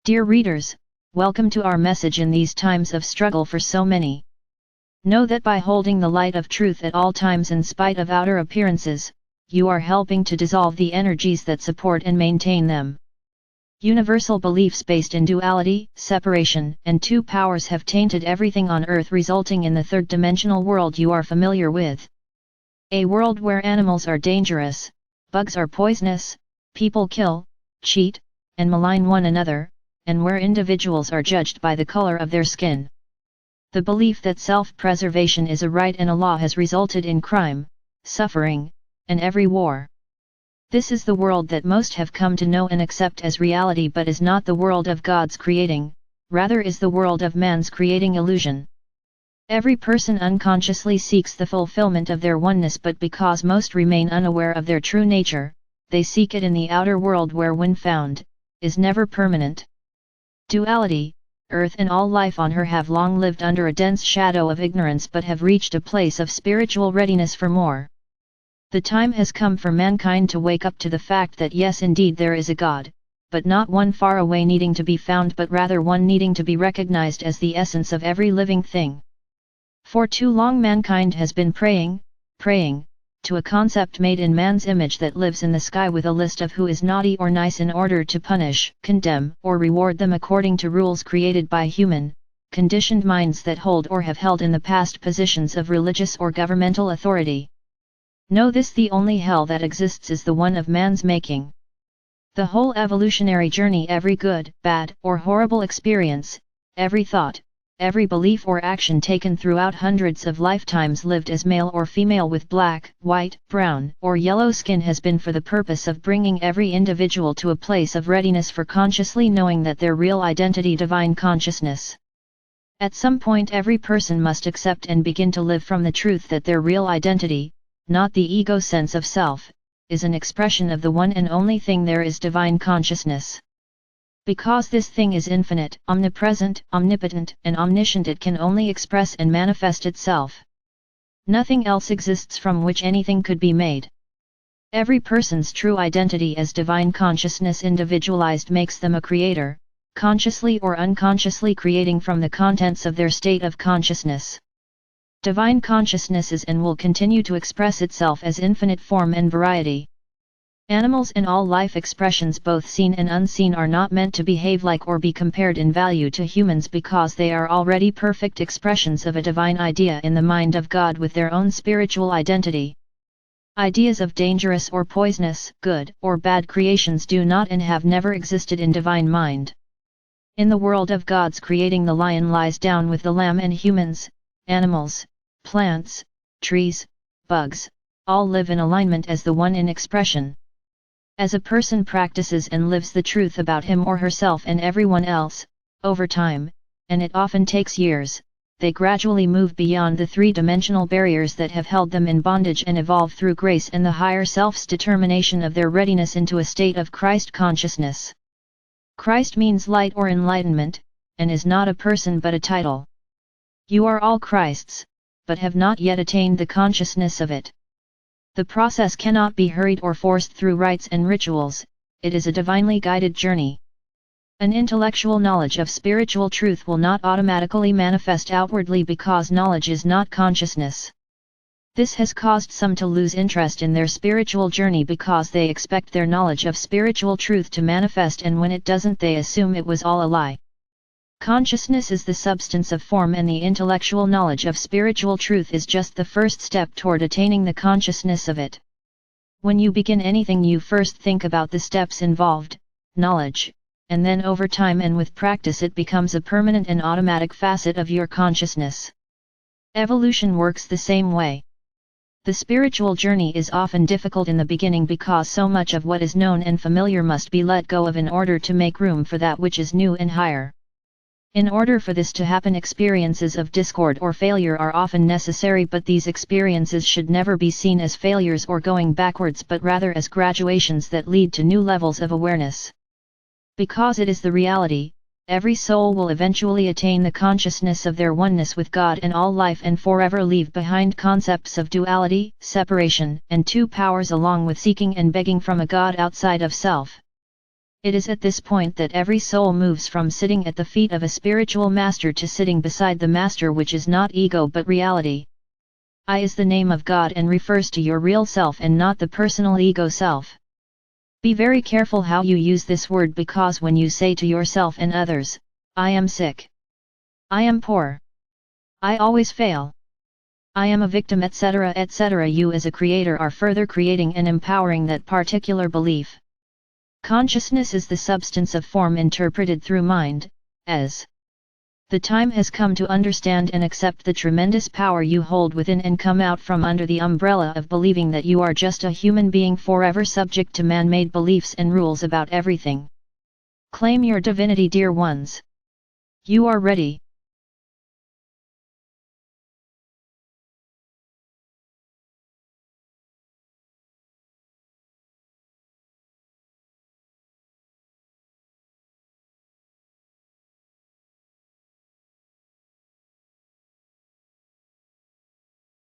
Dear readers, welcome to our message in these times of struggle for so many. Know that by holding the light of truth at all times in spite of outer appearances, you are helping to dissolve the energies that support and maintain them. Universal beliefs based in duality, separation, and two powers have tainted everything on earth, resulting in the third-dimensional world you are familiar with. A world where animals are dangerous, bugs are poisonous, people kill, cheat, and malign one another, and where individuals are judged by the color of their skin. The belief that self-preservation is a right and a law has resulted in crime, suffering, and every war. This is the world that most have come to know and accept as reality, but is not the world of God's creating, rather is the world of man's creating illusion. Every person unconsciously seeks the fulfillment of their oneness, but because most remain unaware of their true nature, they seek it in the outer world where, when found, is never permanent. Duality, earth and all life on her have long lived under a dense shadow of ignorance, but have reached a place of spiritual readiness for more. The time has come for mankind to wake up to the fact that yes, indeed there is a God, but not one far away needing to be found, but rather one needing to be recognized as the essence of every living thing. For too long mankind has been praying, to a concept made in man's image that lives in the sky with a list of who is naughty or nice in order to punish, condemn, or reward them according to rules created by human, conditioned minds that hold or have held in the past positions of religious or governmental authority. Know this: the only hell that exists is the one of man's making. The whole evolutionary journey, every good, bad, or horrible experience, every thought, every belief or action taken throughout hundreds of lifetimes lived as male or female with black, white, brown, or yellow skin has been for the purpose of bringing every individual to a place of readiness for consciously knowing that their real identity, divine consciousness. At some point every person must accept and begin to live from the truth that their real identity, not the ego sense of self, is an expression of the one and only thing there is, divine consciousness. Because this thing is infinite, omnipresent, omnipotent, and omniscient, it can only express and manifest itself. Nothing else exists from which anything could be made. Every person's true identity as divine consciousness individualized makes them a creator, consciously or unconsciously creating from the contents of their state of consciousness. Divine consciousness is and will continue to express itself as infinite form and variety. Animals and all life expressions, both seen and unseen, are not meant to behave like or be compared in value to humans, because they are already perfect expressions of a divine idea in the mind of God with their own spiritual identity. Ideas of dangerous or poisonous, good or bad creations do not and have never existed in divine mind. In the world of God's creating, the lion lies down with the lamb, and humans, animals, plants, trees, bugs, all live in alignment as the one in expression. As a person practices and lives the truth about him or herself and everyone else, over time, and it often takes years, they gradually move beyond the three-dimensional barriers that have held them in bondage and evolve through grace and the higher self's determination of their readiness into a state of Christ consciousness. Christ means light or enlightenment, and is not a person but a title. You are all Christ's, but have not yet attained the consciousness of it. The process cannot be hurried or forced through rites and rituals, it is a divinely guided journey. An intellectual knowledge of spiritual truth will not automatically manifest outwardly because knowledge is not consciousness. This has caused some to lose interest in their spiritual journey because they expect their knowledge of spiritual truth to manifest, and when it doesn't, they assume it was all a lie. Consciousness is the substance of form, and the intellectual knowledge of spiritual truth is just the first step toward attaining the consciousness of it. When you begin anything, you first think about the steps involved, knowledge, and then over time and with practice it becomes a permanent and automatic facet of your consciousness. Evolution works the same way. The spiritual journey is often difficult in the beginning because so much of what is known and familiar must be let go of in order to make room for that which is new and higher. In order for this to happen, experiences of discord or failure are often necessary, but these experiences should never be seen as failures or going backwards, but rather as graduations that lead to new levels of awareness. Because it is the reality, every soul will eventually attain the consciousness of their oneness with God and all life, and forever leave behind concepts of duality, separation, and two powers, along with seeking and begging from a God outside of self. It is at this point that every soul moves from sitting at the feet of a spiritual master to sitting beside the master, which is not ego but reality. I is the name of God and refers to your real self and not the personal ego self. Be very careful how you use this word, because when you say to yourself and others, I am sick, I am poor, I always fail, I am a victim, etc., you as a creator are further creating and empowering that particular belief. Consciousness is the substance of form interpreted through mind, as the time has come to understand and accept the tremendous power you hold within and come out from under the umbrella of believing that you are just a human being forever subject to man-made beliefs and rules about everything. Claim your divinity, dear ones. You are ready.